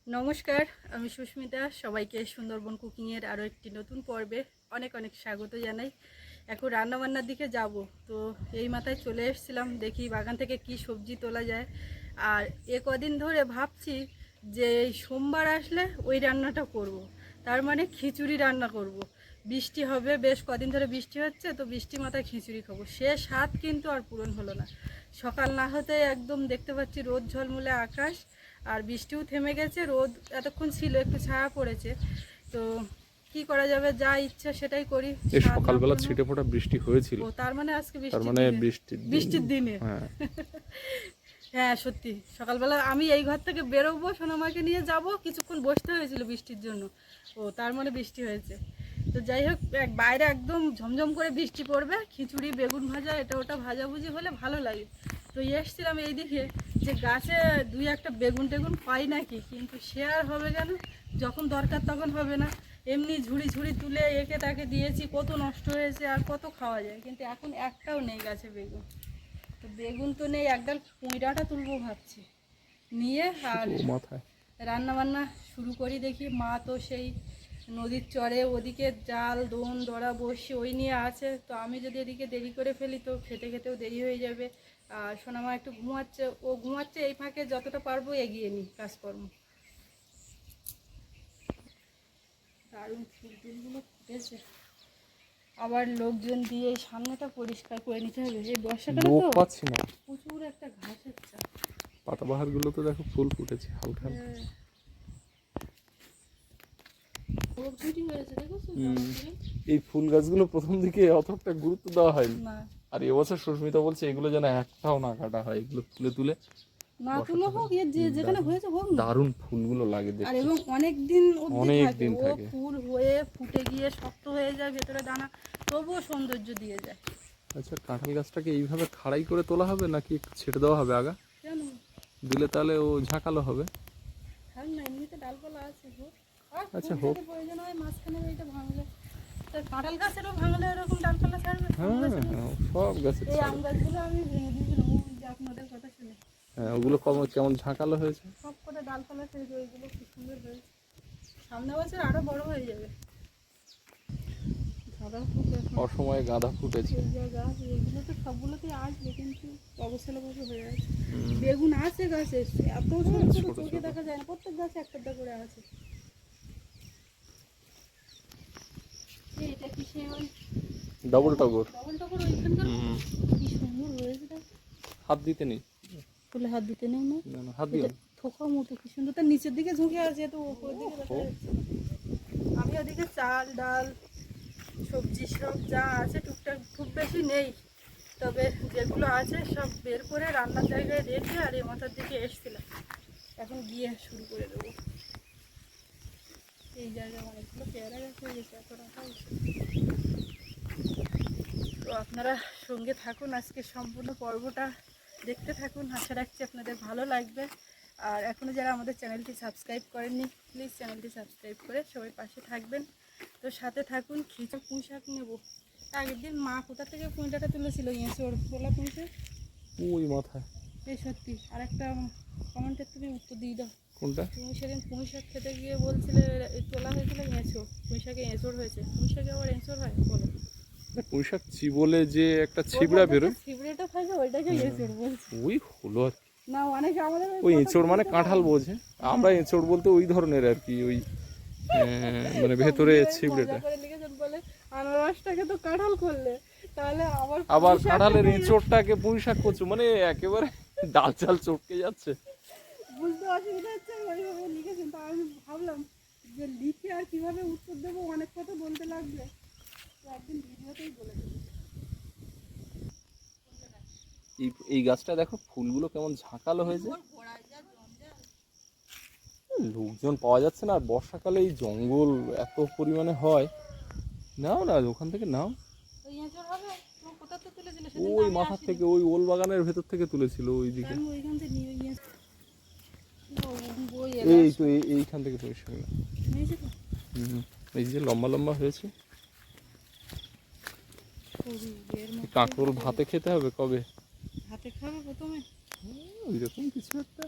নমস্কার, আমি সুস্মিতা। সবাইকে সুন্দরবন কুকিংয়ের আরও একটি নতুন পর্বে অনেক অনেক স্বাগত জানাই। এখন রান্নাবান্নার দিকে যাব, তো এই মাথায় চলে এসেছিলাম, দেখি বাগান থেকে কি সবজি তোলা যায়। আর কদিন ধরে ভাবছি যে এই সোমবার আসলে ওই রান্নাটা করব। তার মানে খিচুড়ি রান্না করব। বৃষ্টি হবে, বেশ কদিন ধরে বৃষ্টি হচ্ছে, তো বৃষ্টি মাথায় খিচুড়ি খাবো। সে স্বাদ কিন্তু আর পূরণ হলো না। সকাল না হতে একদম দেখতে পাচ্ছি রোদ ঝলমলে আকাশ, আর বৃষ্টিও থেমে গেছে। রোদ এতক্ষণ ছিল, একটু ছায়া পড়েছে। তো কি করা যাবে, যা ইচ্ছা সেটাই করি। এই সকালবেলা ছিটে ফোঁটা বৃষ্টি হয়েছিল, ও তার মানে আজকে তার বৃষ্টির মানে দিনে, বৃষ্টির দিন। দিনে। হ্যাঁ, হ্যাঁ সত্যি, সকালবেলা আমি এই ঘর থেকে বেরোবো, সোনামাকে নিয়ে যাব, কিছুক্ষণ বসতে হয়েছিল বৃষ্টির জন্য। ও তার মানে বৃষ্টি হয়েছে। তো যাই হোক, বাইরে একদম ঝমঝম করে বৃষ্টি পড়বে, খিচুড়ি বেগুন ভাজা এটা ওটা ভাজাভুজি হলে ভালো লাগে। তো এসছিলাম এই দিকে যে গাছে দুই একটা বেগুন টেগুন পাই নাকি, কিন্তু সে আর হবে কেন, যখন দরকার তখন হবে না। এমনি ঝুড়ি ঝুড়ি তুলে একে তাকে দিয়েছি, কত নষ্ট হয়েছে আর কত খাওয়া যায়, কিন্তু এখন একটাও নেই গাছে বেগুন। তো বেগুন তো নেই, একদল কুঁইড়াটা তুলবো ভাবছি, নিয়ে আর মাথায় রান্না বান্না শুরু করি। দেখি মা তো সেই নদীর চরে ওদিকে জাল দোন দড়া বসে ওই নিয়ে আছে। তো আমি যদি এদিকে দেরি করে ফেলি তো খেতে খেতেও দেরি হয়ে যাবে। আর সোনামা একটু ঘুমাচ্ছে, ও ঘুমাচ্ছে, এই ফাঁকে যতটা পারবো এগিয়ে নিই কাজকর্ম। দারুণ ফুল টুলগুলো ফুটেছে, আবার লোকজন দিয়ে এই সামনেটা পরিষ্কার করে নিতে হবে। এই বর্ষাকালে লোক তো পাচ্ছি না। প্রচুর একটা ঘাসের চাপ। পাতাবাহার গুলো তো দেখো ফুল ফুটেছে হালকা হালকা। হ্যাঁ, প্রচুরই হয়েছে, দেখেছো? এই ফুল গাছগুলো প্রথম দিকে অতটা গুরুত্ব দেওয়া হয়নি, না আর এবছর সুস্মিতা বলছে এগুলো যেন একটাও না কাটা হয়, এগুলো তুলে তুলে না তুলো হোক, এর যে যেখানে হয়েছে হোক না। দারুণ ফুলগুলো লাগে আর দেখতে, এবং অনেক দিন অবধি অনেক থাকে, দিন ও থাকে। ফুল হয়ে ফুটে গিয়ে শক্ত হয়ে যায় ভেতরে দানা, তবুও সৌন্দর্য দিয়ে যায়। আচ্ছা, কাঁঠাল গাছটাকে এইভাবে খাড়াই করে তোলা হবে নাকি একটু ছেড়ে দেওয়া হবে আগা? কেন? দিলে তাহলে ও ঝাঁকালো হবে। থাক না, এমনিতে ডালপালা আছে, হোক। আর আচ্ছা খুব হোক। যদি প্রয়োজন হয় মাঝখানে এইটা ভাঙলে, তা কাঁঠাল গাছেরও ভাঙলে এরকম ডালপালা ছাড়বে। আম হ্যাঁ গাছেরও, হ্যাঁ, সব গাছের এই আম ছাড়ে। গাছগুলো আমি ভেঙে দিয়েছিলাম, ওই যে আপনাদের কথা শুনে। হ্যাঁ, ওগুলো কেমন ঝাঁকালো হয়েছে। সব করে ডালপালা ছেড়ে ওইগুলো খুব সুন্দর হয়েছে। সামনে বছর আরো বড় হয়ে যাবে। গাঁদা ফুল এখন, অসময়ে গাঁদা ফুটেছে। এই জায়গা এইগুলো তো সবগুলোতেই আসবে, কিন্তু অবসলে বসে হয়ে আছে। বেগুন আছে গাছে, এত ছোট ছোট ছোট চোখে ছোট দেখা যায় না, প্রত্যেক গাছে একটা একটা করে আছে। এটা কিসে ওই ডবল টগর। ডবল টগর ওইখানকার মতো? কি সুন্দর হয়েছে দেখো। হাত দিতে নেই। ফুলে হাত দিতে নেই না, না না, হাত দিও এটা না। থোকা মতো কি সুন্দর, তার নিচের দিকে ঝুঁকে আছে, তো উপর দিকে দেখা যাচ্ছে না। আমি ওদিকে চাল ডাল সবজি সব যা আছে টুকটাক, খুব বেশি নেই, তবে যেগুলো আছে সব বের করে রান্নার জায়গায় রেখে আর এই মাথার দিকে এসেছিলাম। এখন গিয়ে শুরু করে দেবো। এই জায়গায় অনেকগুলো পেয়ারা গাছ হয়ে গেছে, এত রাখা হয়েছে। তো আপনারা সঙ্গে থাকুন, আজকে সম্পূর্ণ পর্বটা দেখতে থাকুন, আশা রাখছি আপনাদের ভালো লাগবে। আর এখনও যারা আমাদের চ্যানেলটি সাবস্ক্রাইব করেননি, প্লিজ চ্যানেলটি সাবস্ক্রাইব করে সবাই পাশে থাকবেন। তো সাথে থাকুন। খিচুড়ি পুঁই শাক নেবো। আগের দিন মা কোথা থেকে পুঁইটাটা তুলেছিল, এঁচোড় তোলা পুঁই শাক। ওই মাথায়। এই সত্যি, আর একটা কমেন্টের তুমি উত্তর দিয়ে দাও। কোনটা? তুমি সেদিন পুঁই শাক খেতে গিয়ে বলছিলে তোলা হয়েছিল এঁচোড়, পুঁই শাকে এঁচোড় হয়েছে। পুঁই শাকে আবার এঁচোড় হয় বলো? পুঁই শাক চিবলে যে একটা ছিবড়া বেরোয়, ছিবড়েটা থাকে ওইটাকে এঁচোড় বলছে। ওই হলো আর কি। না অনেকে আমাদের ওই এঁচড় মানে কাঁঠাল বোঝে, আমরা এঁচড় বলতে ওই ধরনের আর কি, ওই মানে ভেতরে ছিবড়েটা। বলে আনারসটাকে তো কাঁঠাল করলে, তাহলে আবার কাঁঠালের এঁচড়টাকে পুঁই শাক করছো, মানে একেবারে ডাল চাল চটকে যাচ্ছে। বুঝতে অসুবিধা হচ্ছে, ওইভাবে লিখেছেন। তা আমি ভাবলাম যে লিখে আর কিভাবে উত্তর দেবো, অনেক কথা বলতে লাগবে, তো একদিন ভিডিওতেই বলে দেবো। এই গাছটা দেখো ফুলগুলো কেমন ঝাঁকালো হয়েছে। লোকজন পাওয়া যাচ্ছে না, আর বর্ষাকালে এই জঙ্গল এত পরিমাণে হয়। নাও না, ওখান থেকে নাও। ওই মাথার থেকে, ওই ওল বাগানের ভেতর থেকে তুলেছিল ওইদিকে। এই তো এইখান থেকে পরিষ্কার না। এই যে লম্বা লম্বা হয়েছে। কাঁকরোল ভাতে খেতে হবে কবে? হাতে খাবে প্রথমে, ওইরকম কিছু একটা।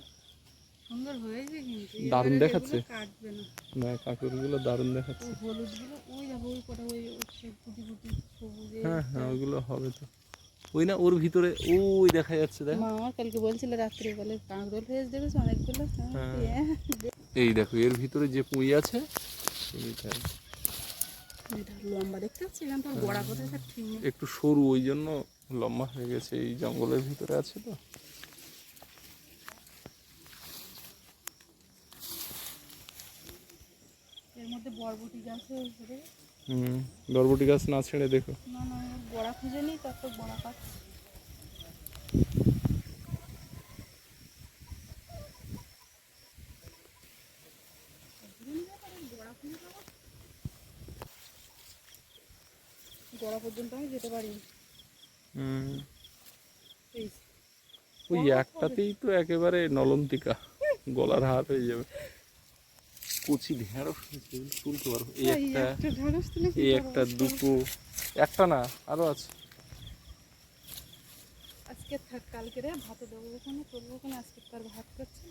সুন্দর হয়েছে কিন্তু দারুণ এবারে দেখাচ্ছে। এগুলো কাটবে না। না কাঁকড়গুলো দারুণ দেখাচ্ছে। ওই হলুদগুলো ওই দেখো ওই কটা ওই সে কুটি কুটি সবুজ হ্যাঁ হ্যাঁ ওইগুলো হবে তো। ওই না ওর ভিতরে ওই দেখা যাচ্ছে দেখ। মা আমার কালকে বলছিল রাত্রে বলে কাঁকরোল হয়েছে দেখেছো অনেকগুলো হ্যাঁ। হ্যাঁ এই দেখো এর ভিতরে যে পুঁই আছে এইটাই। এটা লম্বা দেখতে পাচ্ছি এখান তোর গোড়া কোথায় তার ঠিক নেই। একটু সরু ওই জন্য লম্বা হয়ে গেছে, এই জঙ্গলের ভিতরে আছে তো। এর মধ্যে বরবটি গাছ হয়েছে বরবটি গাছ না ছেড়ে দেখো। না না গোড়া খুঁজে নিই তত গোড়া কাঠ গোড়া খুঁজে পাবো গোড়া পর্যন্ত আমি যেতে পারি এই ওই একটাতেই তো একেবারে নলন্তিকা, গলার হার হয়ে যাবে। কচি ঢেঁড়স হয়েছে, তুলতে পারবো। এই একটা, ঢাকাস তুলে এই একটা, দুটো, একটা না আরো আছে। আজকে থাক কালকে রে ভাতে দেবো ওখানে করবো ওখানে আজকে তার ভাত করছে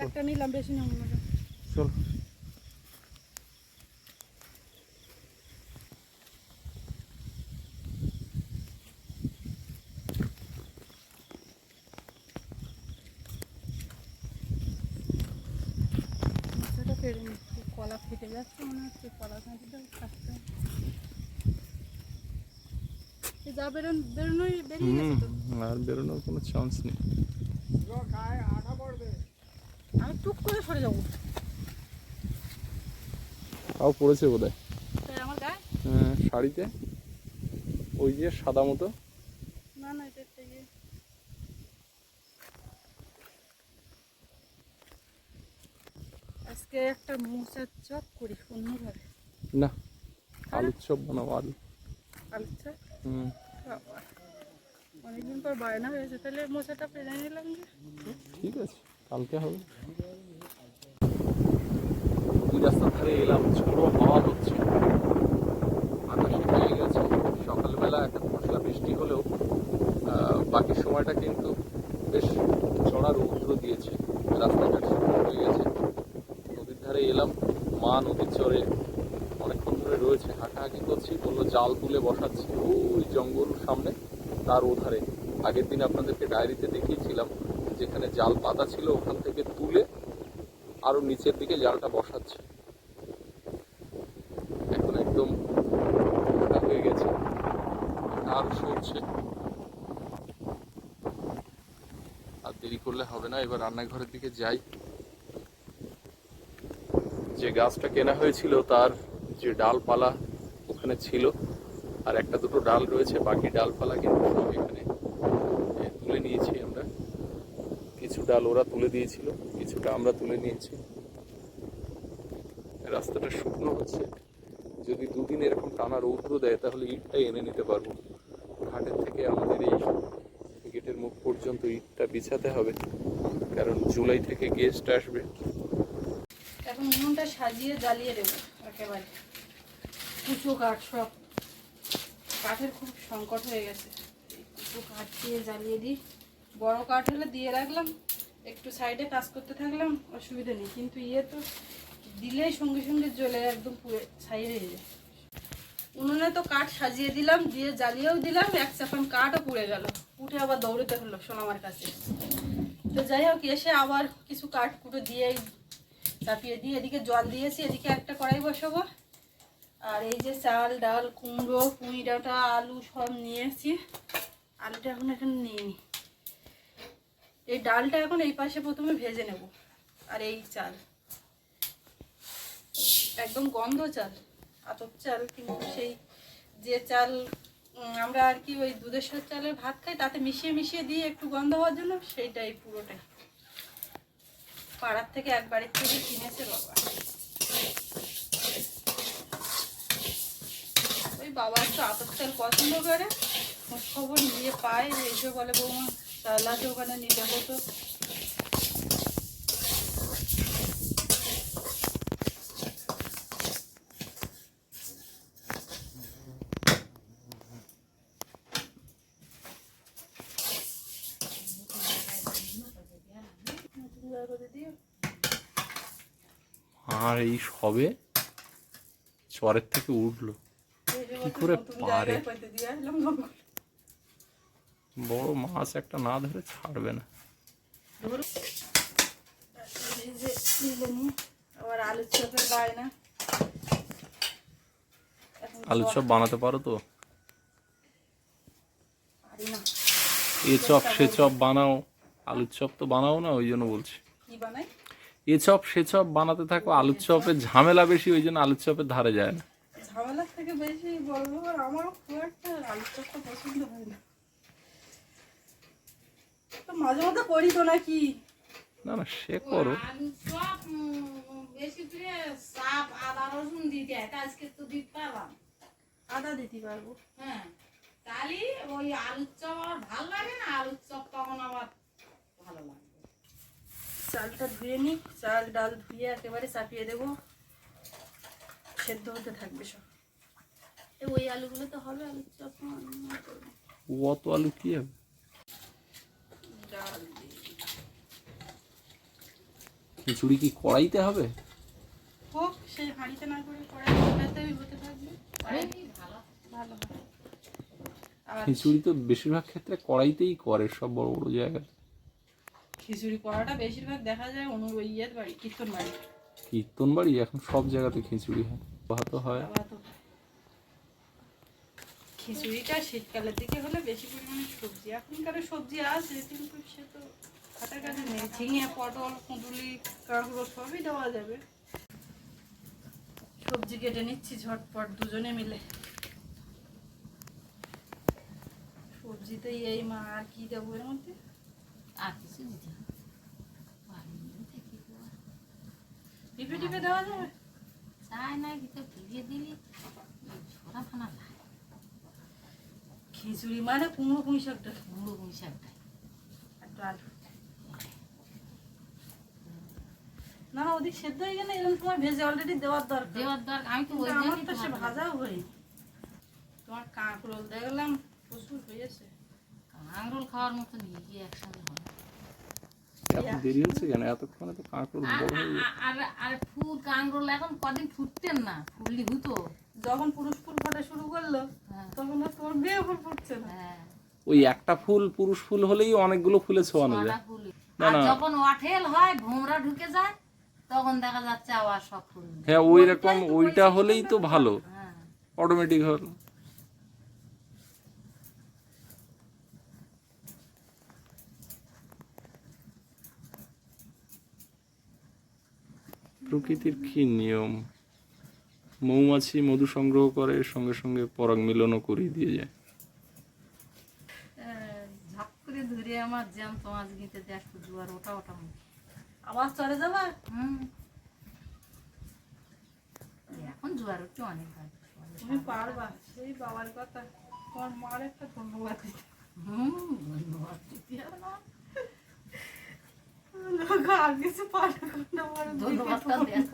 একটা নিলাম বেশি নেব না চল মশলাটা ফেলে নি কলা ফেটে যাচ্ছে মনে হচ্ছে কলা কাঁচিটা কাটতে যা বেরোনোই বেরিয়ে গেছে তো আর বেরোনোর কোনো চান্স নেই। আমি টুক করে সরে যাবো তাও পড়েছে বোধ হয়। তাই আমার গায়ে শাড়িতে ওই যে সাদা মতো। না না এটা একটা ইয়ে আজকে একটা মোচার চপ করি অন্যভাবে না আলুর চপ বানাবো, আলু। আলুর চপ বাবা, অনেকদিন পর বায়না হয়েছে তাহলে মোচাটা পেরে নিলাম যে ঠিক আছে কালকে হবে। নদী রাস্তার ধারে এলাম, ঝোড়ো হাওয়া হচ্ছে, আকাশে হয়ে গেছে। সকালবেলা একটা পশলা বৃষ্টি হলেও বাকি সময়টা কিন্তু বেশ চড়া রৌদ্র দিয়েছে, রাস্তাঘাট শুকনো হয়ে গেছে। নদীর ধারে এলাম, মা নদীর চরে অনেকক্ষণ ধরে রয়েছে, হাঁটাহাঁটি করছি, বললো জাল তুলে বসাচ্ছি ওই জঙ্গল সামনে তার ওধারে। আগের দিন আপনাদেরকে ডায়েরিতে দেখিয়েছিলাম যেখানে জাল পাতা ছিল ওখান থেকে তুলে আরো নিচের দিকে জালটা বসাচ্ছে। এখন একদম মোটা হয়ে গেছে, আর সরছে। আর দেরি করলে হবে না, এবার রান্নাঘরের দিকে যাই। যে গাছটা কেনা হয়েছিল তার যে ডালপালা ওখানে ছিল, আর একটা দুটো ডাল রয়েছে, বাকি ডালপালা কিন্তু সব এখানে তুলে নিয়েছি আমরা। কিছু ডাল ওরা তুলে দিয়েছিল, কিছুটা আমরা তুলে নিয়েছি। রাস্তাটা শুকনো হচ্ছে, যদি দুদিন এরকম টানা রৌদ্র দেয় তাহলে ইটটা এনে নিতে পারবো। ঘাটের থেকে আমাদের এই গেটের মুখ পর্যন্ত ইটটা বিছাতে হবে, কারণ জুলাই থেকে গেস্ট আসবে। এখন উনুনটা সাজিয়ে জ্বালিয়ে দেবো একেবারে কুচো কাঠ সব কাঠের খুব সংকট হয়ে গেছে কুচো কাঠ দিয়ে জ্বালিয়ে দিই বড় কাঠ হলে দিয়ে রাখলাম একটু সাইডে কাজ করতে থাকলাম অসুবিধা নেই কিন্তু ইয়ে তো দিলেই সঙ্গে সঙ্গে জ্বলে একদম পুরো ছাই হয়ে যায় উনুনে তো কাঠ সাজিয়ে দিলাম দিয়ে জ্বালিয়েও দিলাম এক চাপান কাঠও পুড়ে গেল উঠে আবার দৌড়তে হলো সোনামার কাছে তো যাই হোক এসে আবার কিছু কাঠ কুটো দিয়েই চাপিয়ে দিয়ে এদিকে জল দিয়েছি এদিকে একটা কড়াই বসাবো আর এই যে চাল ডাল কুমড়ো পুঁই ডাঁটা আলু সব নিয়েছি আলুটা এখন এখানে নিয়ে নিই এই ডালটা এখন এই পাশে প্রথমে ভেজে নেব আর এই চাল একদম গন্ধ চাল আতপ চাল কিন্তু সেই যে চাল আমরা আর কি ওই দুধের সাথে চালের ভাত খাই তাতে মিশিয়ে মিশিয়ে দিয়ে একটু গন্ধ হওয়ার জন্য সেইটাই পুরোটাই পাড়ার থেকে এক বাড়ির থেকে কিনেছে বাবা ওই বাবা একটু আতপ চাল পছন্দ করে খোঁজ খবর নিয়ে পায় এসে বলে বৌমা চাল আছে ওখানে নিতে হতো করে দিও। আর এই সবে চরের থেকে উঠলো, কি করে পারে? বড় মাছ একটা না ধরে ছাড়বে না। আবার আলুর চপের বায়না। আলুর চপ বানাতে পারো তো? পারি না। এ চপ সে চপ বানাও, আলুর চপ তো বানাও না, ওই জন্য বলছি। কি বানাই? এ চপ সে চপ বানাতে থাকো, আলুর চপের ঝামেলা বেশি, ওই জন্য আলুর চপের ধারে যায় না। ঝামেলার থেকে বেশি বলবো, আর আমারও খুব একটা আলুর চপটা পছন্দ হয় না। তো মাঝে মধ্যে করি তো নাকি। না না, সে করো। আলু চপ বেশি করে চাপ আদা রসুন দিতে হয়, তা আজকে তো দিতে পারলাম। আদা দিতে পারবো। হ্যাঁ, তাহলে ওই আলুর চপ আমার ভালো লাগে না, আলুর চপ তখন আমার ভালো লাগবে। চালটা ধুয়ে নিই, চাল ডাল ধুয়ে একেবারে চাপিয়ে দেবো, সেদ্ধ হতে থাকবে সব। ওই আলুগুলো তো হবে আলুর চপ। অত আলু কি হবে? ডাল দিয়ে খিচুড়ি কি কড়াইতে হবে? হোক, সেই হাঁড়িতে না করে কড়াইতে হতে থাকবে, ভালো ভালো হবে। আর খিচুড়ি তো বেশিরভাগ ক্ষেত্রে কড়াইতেই করে, সব বড় বড় জায়গায়। খিচুড়ি করাটা বেশিরভাগ দেখা যায় ওই ইয়ের বাড়ি, কীর্তন বাড়ি। কীর্তন বাড়ি এখন সব জায়গাতে খিচুড়ি হয়, ভাত হয়। খিচুড়িটা শীতকালের দিকে হলে বেশি পরিমাণে সবজি, এখনকার সবজি আছে কিন্তু সে তো হাতের কাছে নেই। ঝিঙে, পটল, কুঁদুলি, কাঁকড়ো সবই দেওয়া যাবে। সবজি কেটে নিচ্ছি ঝটপট দুজনে মিলে। সবজিতে এই মা, আর কি দেবো এর মধ্যে? আর কিছু দিতে হবে কি দেবো? টিপে টিপে দেওয়া যাবে? চাই না কিন্তু ভিজিয়ে দিলি ছোড়া ফানা লাগে। খিচুড়ি মানে কুমড়ো পুঁই শাকটা, কুমড়ো পুঁই শাকটাই একটু আলু। না না, ওদিক সেদ্ধ হয়ে গেলে এরকম সময় ভেজে অলরেডি দেওয়ার দরকার। দেওয়ার দরকার, আমি তো ওই আমার জন্যই তো সে ভালো ভাজাও হই। তোমার কাঁকরোল দেখলাম প্রচুর হয়েছে। কাঁকরোল খাওয়ার মতো নিয়ে গিয়ে একসঙ্গে হয়। এত দেরি হচ্ছে কেন? এতক্ষণে তো কাঁকড় বড় হয়ে যাবে। আর ফুল কাঁকরোল এখন কদিন ফুটতেন না, ফুললি হতো। যখন পুরুষ ফুল ফোটা শুরু করলো হ্যাঁ। তখন আর তোর দিয়ে ফুল ফুটছে না। হ্যাঁ, ওই একটা ফুল পুরুষ ফুল হলেই অনেকগুলো ফুলে ছোয়ানো যায়। ছটা ফুলই। না, আর না। যখন ওয়াঠেল হয়, ভোমরা ঢুকে যায়, তখন দেখা যাচ্ছে আবার সব ফুল। হ্যাঁ, ওই রকম ওইটা হলেই তো ভালো, হ্যাঁ, অটোমেটিক হলো। প্রকৃতির কি নিয়ম, মৌমাছি মধু সংগ্রহ করে, সঙ্গে সঙ্গে পরাগ মিলনও করিয়ে দিয়ে যায়। ঝাপ করে ধরে আমার জ্যান্ত মাছ গিতে দেখো জোয়ার ওটা ওটা মুখে। আবার চলে যাবা? এখন জোয়ার উঠছে অনেক ভালো। তুমি পারবা, সেই বাবার কথা। তোমার মার একটা ধন্যবাদ দিতে। ধন্যবাদ দিতে হবে না। লোক আর কিছু পারে না, আমার ধন্যবাদটা দেন।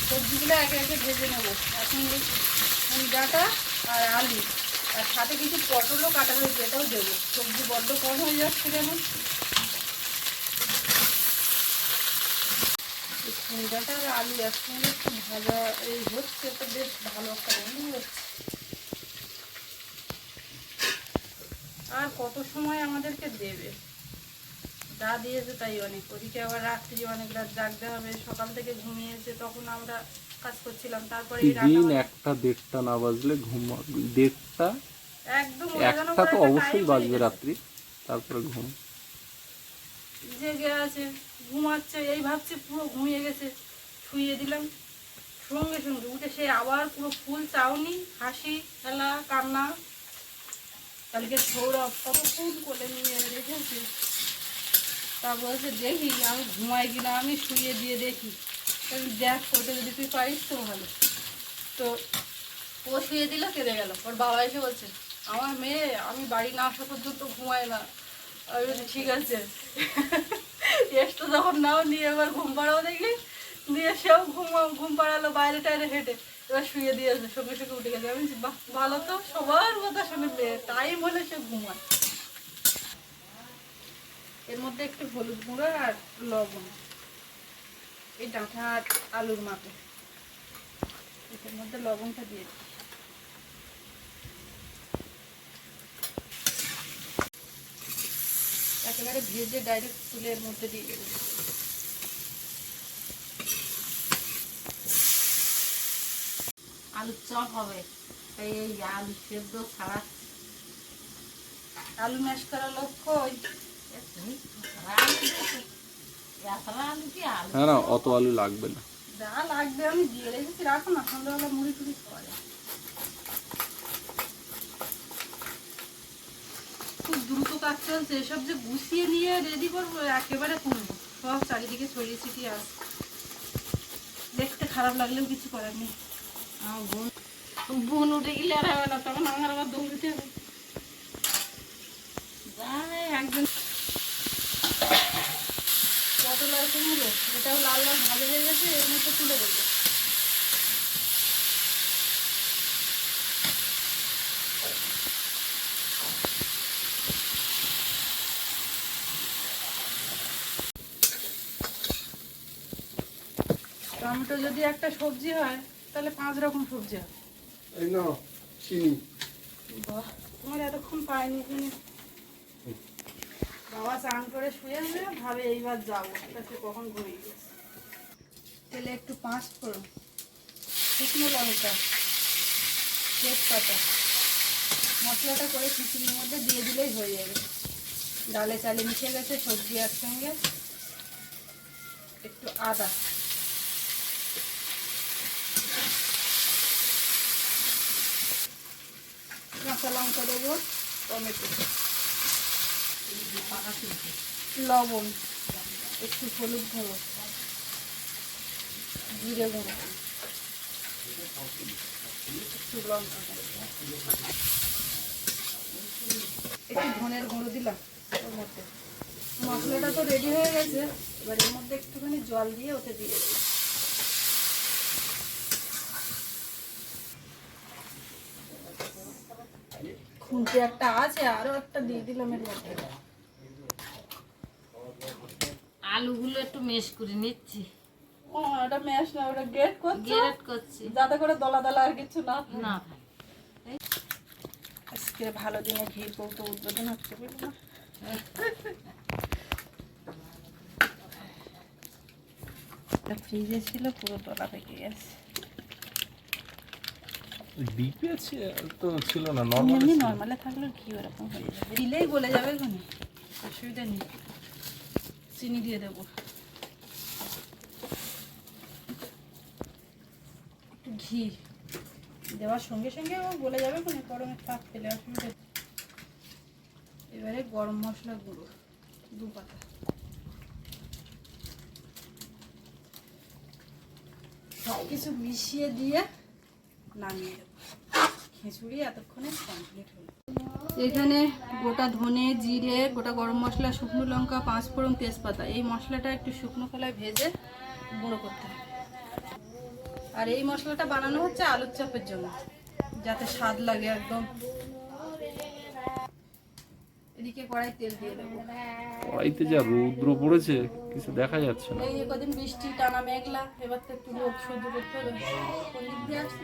সবজিগুলো একে একে ভেজে নেবো। এখন ডাঁটা আর আলু, আর সাথে কিছু পটলও কাটা হয়েছে, এটাও দেবো। সবজি বড্ড কম হয়ে যাচ্ছে কেন? ডাঁটা আর আলু একসঙ্গে একটু ভাজা এই হচ্ছে, তো বেশ ভালো একটা গন্ধ হচ্ছে। আর কত সময় আমাদেরকে দেবে? যা দিয়েছে তাই অনেক। ওদিকে আবার রাত্রি অনেক রাত জাগতে হবে, সকাল থেকে ঘুমিয়েছে, তখন আমরা কাজ করছিলাম। তারপরে এই দিন রান্না 1টা 1:30টা না বাজলে ঘুম, 1:30টা একদম 1টা তো অবশ্যই বাজবে রাত্রি, তারপরে ঘুম। জেগে আছে, ঘুমাচ্ছে, এই ভাবছে পুরো ঘুমিয়ে গেছে। শুইয়ে দিলাম, সঙ্গে সঙ্গে উঠে সে আবার পুরো ফুল চাউনি, হাসি, খেলা, কান্না। কালকে সৌরভ কত ফুল কোলে নিয়ে রেখেছে, তা বলছে দেখি আমি ঘুমাই কিনা, আমি শুয়ে দিয়ে দেখি। দেখ ওটা যদি তুই পারিস তো ভালো। তো ও শুয়ে দিল, কেঁদে গেল। ওর বাবা এসে বলছে আমার মেয়ে আমি বাড়ি না আসা পর্যন্ত ঘুমায় না। আমি বলছি ঠিক আছে। এসটা যখন নাও নিয়ে এবার ঘুম পাড়াও দেখি, দিয়ে সেও ঘুম পাড়ালো বাইরে টাইরে হেঁটে, এবার শুয়ে দিয়েছে, সঙ্গে সঙ্গে উঠে গেছে। আমি বলছি বাহ, ভালো তো, সবার কথা শুনে মেয়ে টাইম হলে সে ঘুমায়। এর মধ্যে একটু হলুদ গুঁড়ো আর লবণ, এই ডাঁটা আর আলুর মাপে এর মধ্যে লবণটা দিয়ে দিই। একেবারে ভেজে ডাইরেক্ট তুলে এর মধ্যে দিয়ে দেবো। আলুর চপ হবে, তাই এই আলু সেদ্ধ ছাড়া আলু ম্যাশ করা লক্ষ্য ওই আলু কি আলু হ্যাঁ না, অত আলু লাগবে না। যা লাগবে আমি দিয়ে রেখেছি, রাখো না, সন্ধ্যাবেলা মুড়ি টুড়ি খাওয়া যায়। খুব দ্রুত কাজ চলছে, এসব যে গুছিয়ে নিয়ে রেডি করবো একেবারে করবো, সব চারিদিকে ছড়িয়ে ছিটিয়ে আসে, দেখতে খারাপ লাগলেও কিছু করার নেই। আমার বোন উঠে গেলে আর হবে না, তখন আমার আবার দৌড়িতে হবে। যাই একদিন পটল আর কুমড়ো এটাও লাল লাল ভাজা হয়ে গেছে, এর মধ্যে তুলে দেবো। টমেটো যদি একটা সবজি হয় তাহলে 5 রকম সবজি হয়। এই না চিনি। বাহ, তোমার এতক্ষণ পাইনি কিনে। বাবা চান করে শুয়ে শুয়ে ভাবে এইবার যাবো, তা সে কখন ঘুমিয়ে গেছে। তেলে একটু 5 ফোড়ন, শুকনো লঙ্কা, তেজপাতা, মশলাটা করে খিচুড়ির মধ্যে দিয়ে দিলেই হয়ে যাবে। ডালে চালে মিশে গেছে সবজি একসঙ্গে। একটু আদা, কাঁচা লঙ্কা দেবো, টমেটো, লবণ, একটু হলুদ গুঁড়ো, জিরে গুঁড়ো, একটু লঙ্কা গুঁড়ো, একটু ধনের গুঁড়ো দিলাম ওর মধ্যে। মশলাটা তো রেডি হয়ে গেছে, এবার এর মধ্যে একটুখানি জল দিয়ে ওতে দিয়ে দিই। খুঁজে একটা আছে, আরো একটা দিয়ে দিলাম এর মধ্যে। আলুগুলো একটু মেশ করে নিচ্ছি, ও এটা ম্যাশ না, ওটা গ্রেট করছি, গ্রেট করছি যাতে করে দলা দলা আর কিছু না থাকে। না। আজকে ভালো দিনে ঘি কৌটো উদ্বোধন হচ্ছে, বুঝলো? ফ্রিজে ছিল, পুরো দলা পেকে গেছে। ডিপে তো ছিল না, এমনি নরমাল। নর্মালে থাকলে ঘি ওরকম হয়ে যাবে, দিলেই গলে যাবে, কোনো অসুবিধা নেই। চিনি দিয়ে দেবো, একটু ঘি দেওয়ার সঙ্গে সঙ্গে ও গলে যাবে, কোনো গরমের তাপ ফেলে অসুবিধা নেই। এবারে গরম মশলা গুঁড়ো 2 পাতা, সব কিছু মিশিয়ে দিয়ে নামিয়ে দেবো। খিচুড়ি এতক্ষণে কমপ্লিট হলো। এখানে গোটা ধনে, জিরে, গোটা গরম মশলা, শুকনো লঙ্কা, 5 ফোড়ন, তেজপাতা, এই মশলাটা একটু শুকনো খোলায় ভেজে গুঁড়ো করতে হবে। আর এই মশলাটা বানানো হচ্ছে আলুর চপের জন্য, যাতে স্বাদ লাগে একদম। এদিকে কড়াই তেল দিয়ে দেবো। কড়াইতে যা রৌদ্র পড়েছে কিছু দেখা যাচ্ছে না। এই কদিন বৃষ্টি টানা মেঘলা, এবার তো একটু রোদ সহ্য করতে হবে। কোন দিক দিয়ে আসছে?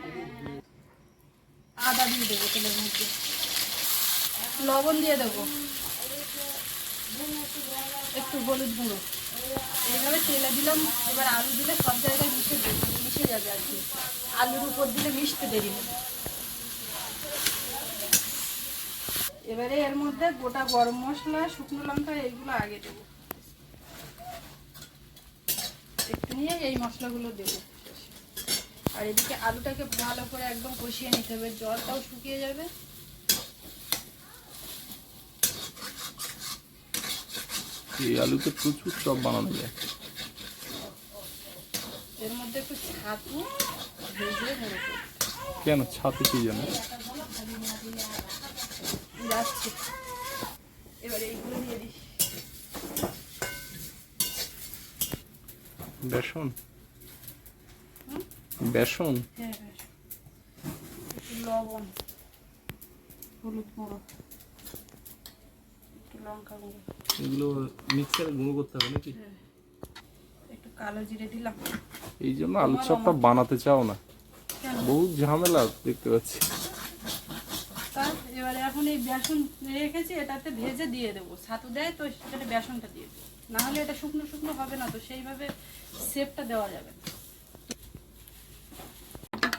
আদা দিয়ে দেবো তেলের মধ্যে, লবণ দিয়ে দেবো, একটু হলুদ গুঁড়ো, এইভাবে তেলে দিলাম। এবার আলু দিলে সব জায়গায় মিশে যাবে আর কি, আলুর উপর দিলে মিশতে দেরি নেই। এবারে এর মধ্যে গোটা গরম মশলা, শুকনো লঙ্কা, এইগুলো আগে দেবো, একটু নিয়ে এই মশলাগুলো দেবো। আর এদিকে আলুটাকে ভালো করে একদম কষিয়ে নিতে হবে, জলটাও শুকিয়ে যাবে। এই আলুতে প্রচুর চপ বানানো যায়। এর মধ্যে একটু ছাতু ভেজে গুঁড়ো করবো। কেন ছাতু কি জানো? যাচ্ছে, এবারে এইগুলো দিয়ে দিই। বেসন, বেসন, হ্যাঁ হ্যাঁ, একটু লবণ, হলুদ গুঁড়ো, একটু লঙ্কা গুঁড়ো, এগুলো মিক্সারে গুঁড়ো করতে হবে নাকি? একটু কালো জিরে দিলাম। এই জন্য আলুর চপটা বানাতে চাও না? কেন? বহুত ঝামেলা দেখতে পাচ্ছি। তা এবারে এখন এই বেসন রেখেছি, এটাতে ভেজে দিয়ে দেবো। ছাতু দেয় তো সেটা বেসনটা দিয়ে দেবো, না হলে এটা শুকনো শুকনো হবে না, তো সেইভাবে শেপটা দেওয়া যাবে না।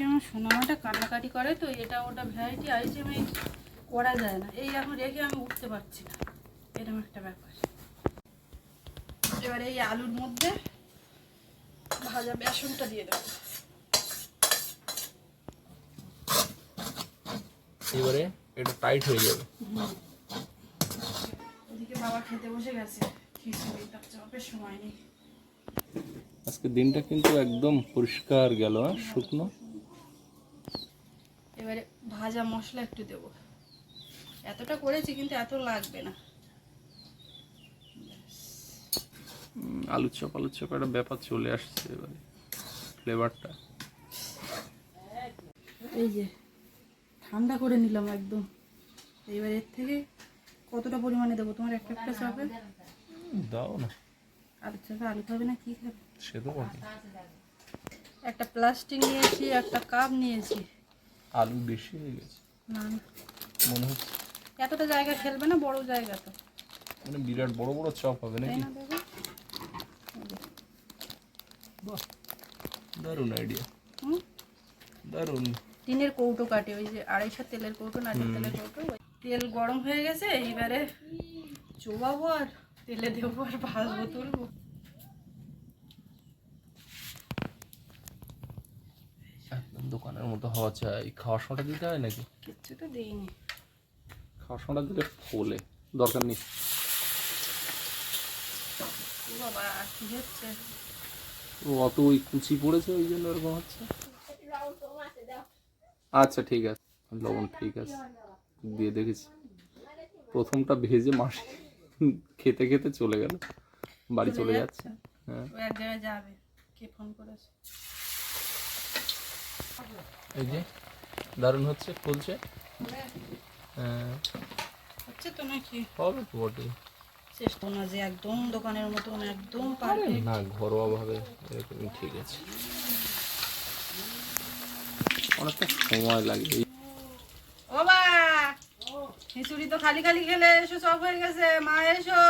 আমার সোনামাটা কান্নাকাটি করে, তো এটা ওটা ভ্যারাইটি আইটেমে করা যায় না, এই এখন রেখে আমি উঠতে পারছি না, এরকম একটা ব্যাপার। এবারে এই আলুর মধ্যে ভাজা বেসনটা দিয়ে দেবো। এবারে এটা টাইট হয়ে যাবে। ওদিকে বাবা খেতে বসে গেছে খিচুড়ি, তার চপের সময় নেই। আজকে দিনটা কিন্তু একদম পরিষ্কার গেল, শুকনো। এবারে ভাজা মশলা একটু দেবো, এতটা করেছি কিন্তু এত লাগবে না। আলুর চপ একটা ব্যাপার চলে আসছে এবারে, ফ্লেভারটা। এই যে ঠান্ডা করে নিলাম একদম। এবার এর থেকে কতটা পরিমাণে দেবো তোমার একটা একটা চপে? দাও না। আলু চপে আলু খাবে না কি খাবে? সে তো বটে। একটা প্লাস্টিক নিয়েছি, একটা কাপ নিয়েছি। আলু বেশি হয়ে গেছে না না, মনে হচ্ছে, এতটা জায়গা খেলবে না, বড় জায়গা তো, মানে বিরাট বড় বড় চপ হবে তাই নাকি? না দেখো? বাহ, দারুণ আইডিয়া, হুম, দারুণ। টিনের কৌটো কাটে, ওই যে 250 তেলের কৌটো, নারকেল তেলের কৌটো। তেল গরম হয়ে গেছে, এইবারে চোবাবো আর তেলে দেবো আর ভাজবো, তুলবো। একদম দোকানের মতো হওয়া চাই। খাওয়ার সময়টা দিতে হয় নাকি? কিচ্ছু তো দিইনি। খাওয়ার সময়টা দিলে ফোলে, দরকার নেই। ও বাবা কি হচ্ছে? অত ওই কুচি পড়েছে ওই জন্য এরকম হচ্ছে। আচ্ছা ঠিক আছে, লবণ ঠিক আছে, দিয়ে দেখেছি। প্রথমটা ভেজে মাসি খেতে খেতে চলে গেল, বাড়ি চলে যাচ্ছে। হ্যাঁ, ও এক জায়গায় যাবে, কে ফোন করেছে? এই যে দারুণ হচ্ছে, ফুলছে। হ্যাঁ, হচ্ছে তো নাকি? হবে তো বটে। চেষ্টা না যে একদম দোকানের মতন একদম আরে পারফেক্ট। না, ঘরোয়া ভাবে এরকমই ঠিক আছে। অনেকটা সময় লাগে। ও বা খিচুড়ি তো খালি খালি খেলে এসো, সব হয়ে গেছে, মা এসো।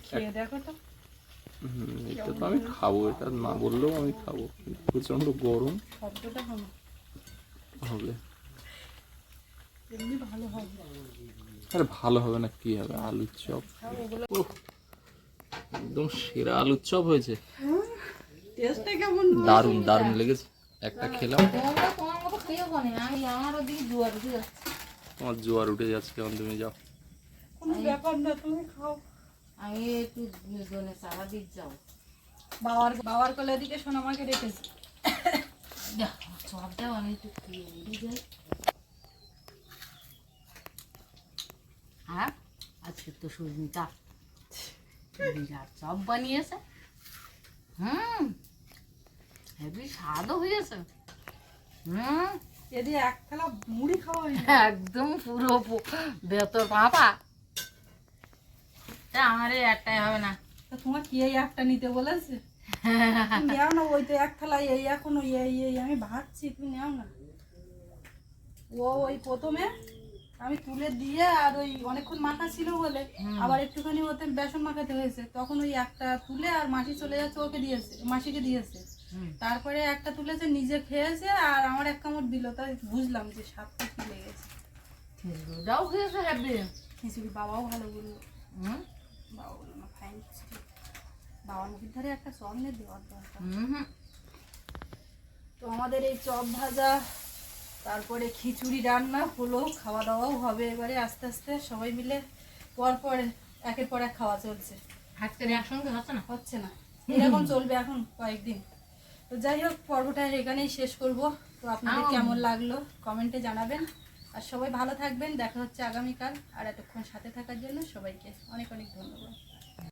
খেয়ে দেখো তো। এটা তো আমি খাবো, এটা না বললেও আমি খাবো, কিন্তু প্রচন্ড গরম। শব্দটা শোনো, হবে। এমনি ভালো হবে। আরে ভালো হবে না কি হবে, আলুর চপ উফ, একদম সেরা আলুর চপ হয়েছে। টেস্টটা কেমন? দারুণ দারুণ লেগেছে, একটা খেলাম। তোমার মতো খেয়েও বনে আমি, আমার ওদিকে জোয়ার উঠে যাচ্ছে। তোমার জোয়ার উঠে যাচ্ছে, কেমন তুমি যাও। কোনো ব্যাপার না, তুমি খাও। আমি একটু জনে সারা দিক যাও। বাবার কোলে দিকে সোনামাকে রেখেছি। সব দাও, আমি একটু খেয়ে উঠে যাই। আর আজকে তো সুস্মিতা বিরাট চপ বানিয়েছে। হেভি স্বাদও হয়েছে। এদি এক থালা মুড়ি খাওয়া হয় না। একদম পুরো ভেতর পাপা। আমার একটাই হবে না। তা তোমার কি এই একটা নিতে বলেছে? তুমি নেও না, ওই তো এক থালা, এই এখনো এই আমি ভাবছি, তুমি নেও না। ওই প্রথমে আমি তুলে দিয়ে আর ওই অনেকক্ষণ মাখা ছিল বলে আবার একটুখানি ওতে বেসন মাখাতে হয়েছে, তখন ওই একটা তুলে আর মাসি চলে যাচ্ছে, ওকে দিয়েছে, মাসিকে দিয়েছে। তারপরে একটা তুলেছে, নিজে খেয়েছে আর আমার এক কামড় দিল, তাই বুঝলাম যে স্বাদটা কি লেগেছে। ওটাও হয়েছে হেভি। খিচুড়ি বাবাও ভালো বললো। বাবা বললো না ফাইন খিচুড়ি। বাবার মুখের ধারে একটা চপ নিয়ে দেওয়ার দরকার। তো আমাদের এই চপ ভাজা, তারপরে খিচুড়ি রান্না হলো, খাওয়া দাওয়াও হবে এবারে আস্তে আস্তে সবাই মিলে, পর পর একের পর এক খাওয়া চলছে। আজকে একসঙ্গে হচ্ছে না, হচ্ছে না, এরকম চলবে এখন কয়েকদিন। তো যাই হোক, পর্বটা এখানেই শেষ করব। তো আপনাদের কেমন লাগলো কমেন্টে জানাবেন, আর সবাই ভালো থাকবেন। দেখা হচ্ছে আগামীকাল। আর এতক্ষণ সাথে থাকার জন্য সবাইকে অনেক অনেক ধন্যবাদ।